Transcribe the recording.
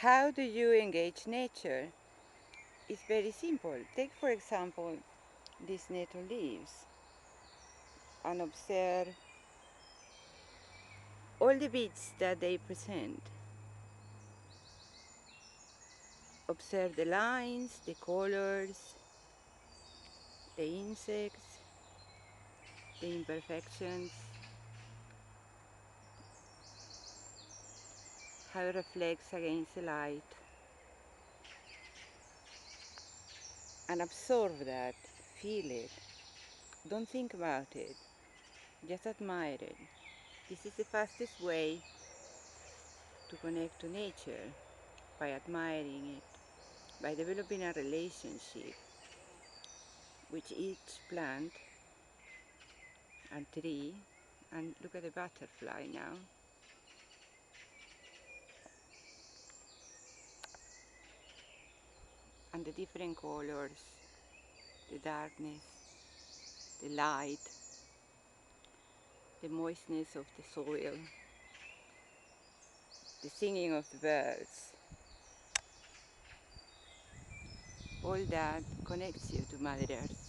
How do you engage nature? It's very simple. Take for example these nettle leaves and observe all the bits that they present. Observe the lines, the colors, the insects, the imperfections, how it reflects against the light, and absorb that, feel it. Don't think about it, just admire it. This is the fastest way to connect to nature, by admiring it, by developing a relationship with each plant and tree. And look at the butterfly now. And the different colors, the darkness, the light, the moistness of the soil, the singing of the birds. All that connects you to Mother Earth.